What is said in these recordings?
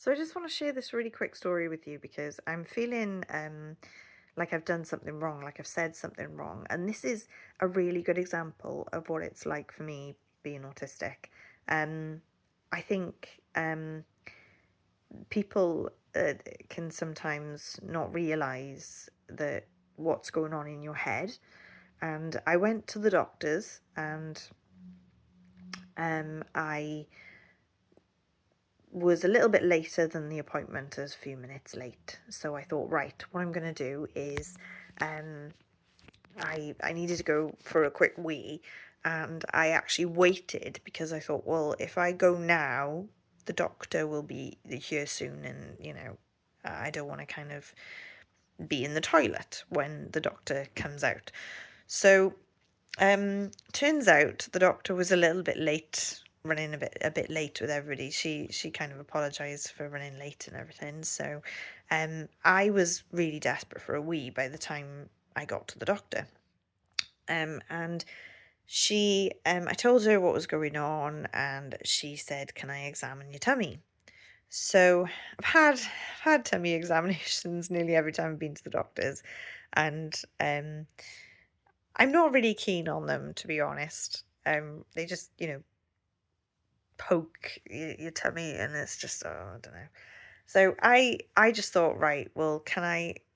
So I just want to share this really quick story with you because I'm feeling like I've done something wrong, like I've said something wrong. And this is a really good example of what it's like for me being autistic. Um, I think people can sometimes not realize that what's going on in your head. And I went to the doctors and I was a little bit later than the appointment, as a few minutes late. So I thought, right, what I'm going to do is I needed to go for a quick wee, and I actually waited because I thought, well, if I go now, the doctor will be here soon, and I don't want to kind of be in the toilet when the doctor comes out. So turns out the doctor was a little bit late, running a bit late with everybody. She kind of apologized for running late and everything. So I was really desperate for a wee by the time I got to the doctor. And I told her what was going on, and she said, "Can I examine your tummy?" So I've had tummy examinations nearly every time I've been to the doctors, and I'm not really keen on them, to be honest. They just, poke your tummy, and it's just, oh, I don't know. So I just thought, right, well,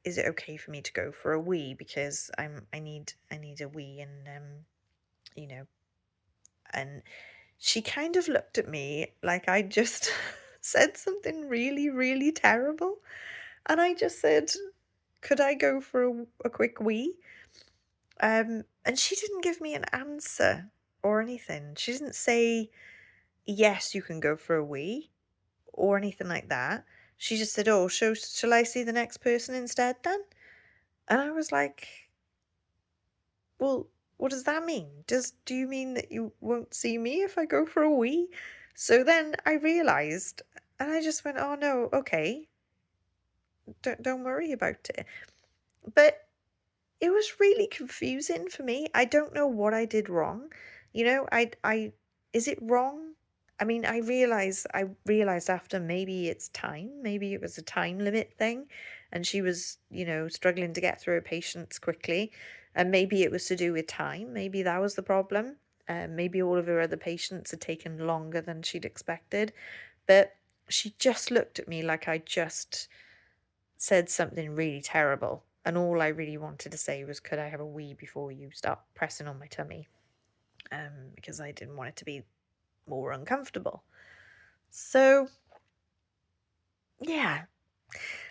is it okay for me to go for a wee, because I need a wee, and you know, and she kind of looked at me like I just said something really, really terrible, and I just said, could I go for a quick wee? And she didn't give me an answer or anything. She didn't say, yes, you can go for a wee or anything like that. She just said, oh, shall I see the next person instead then? And I was like, well, what does that mean? Do you mean that you won't see me if I go for a wee? So then I realized, and I just went, oh no, okay, don't worry about it. But it was really confusing for me. I don't know what I did wrong. I is it wrong? I mean, I realized after, maybe it's time, maybe it was a time limit thing, and she was, struggling to get through her patients quickly, and maybe it was to do with time. Maybe that was the problem. Maybe all of her other patients had taken longer than she'd expected, but she just looked at me like I just said something really terrible, and all I really wanted to say was, could I have a wee before you start pressing on my tummy? Because I didn't want it to be more uncomfortable. So, yeah,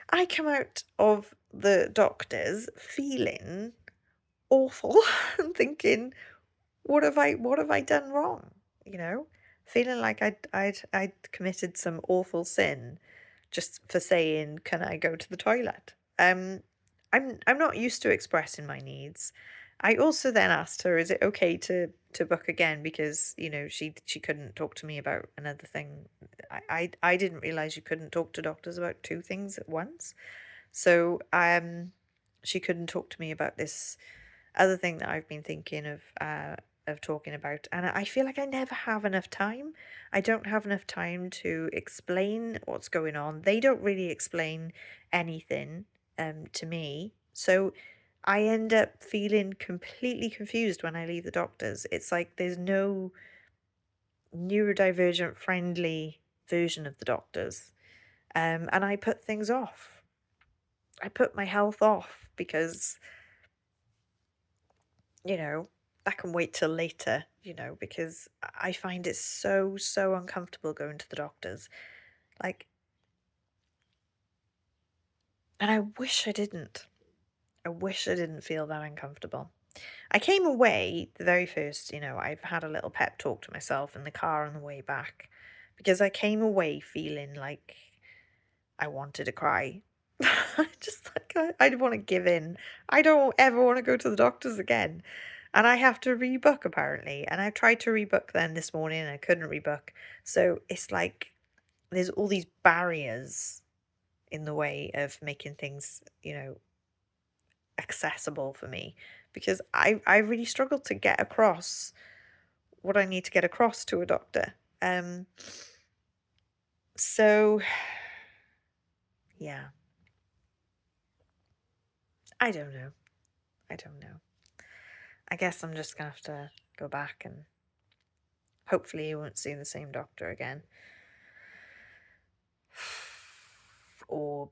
I come out of the doctor's feeling awful and thinking, what have I done wrong? You know, feeling like I'd committed some awful sin just for saying, "Can I go to the toilet?" I'm not used to expressing my needs. I also then asked her, "Is it okay to book again?" Because she couldn't talk to me about another thing. I didn't realize you couldn't talk to doctors about two things at once. So she couldn't talk to me about this other thing that I've been thinking of talking about, and I feel like I never have enough time. I don't have enough time to explain what's going on. They don't really explain anything to me, so I end up feeling completely confused when I leave the doctors. It's like there's no neurodivergent friendly version of the doctors, and I put things off. I put my health off because you know, that can wait till later, because I find it so, so uncomfortable going to the doctors. Like, and I wish I didn't. I wish I didn't feel that uncomfortable. I came away the very first, I've had a little pep talk to myself in the car on the way back, because I came away feeling like I wanted to cry. Just like I want to give in. I don't ever want to go to the doctors again. And I have to rebook apparently. And I tried to rebook then this morning and I couldn't rebook. So it's like there's all these barriers in the way of making things, accessible for me, because I really struggled to get across what I need to get across to a doctor. So Yeah. I don't know. I don't know. I guess I'm just gonna have to go back and hopefully you won't see the same doctor again. Or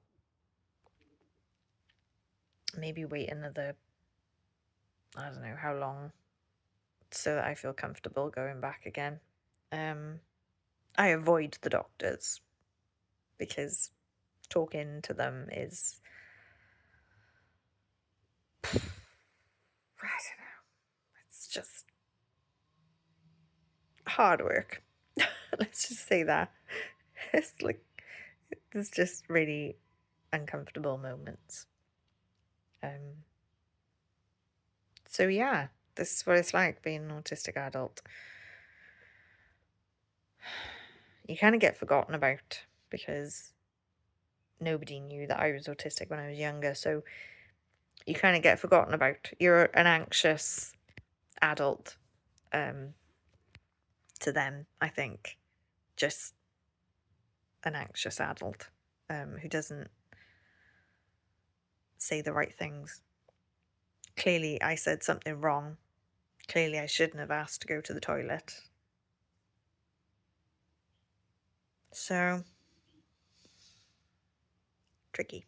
maybe wait another, I don't know how long, so that I feel comfortable going back again. I avoid the doctors because talking to them is, I don't know, it's just hard work. Let's just say that. It's like, there's just really uncomfortable moments. Um, so yeah, this is what it's like being an autistic adult. You kind of get forgotten about because nobody knew that I was autistic when I was younger. So you kind of get forgotten about. You're an anxious adult to them, I think. Just an anxious adult who doesn't say the right things. Clearly, I said something wrong. Clearly, I shouldn't have asked to go to the toilet. So, tricky.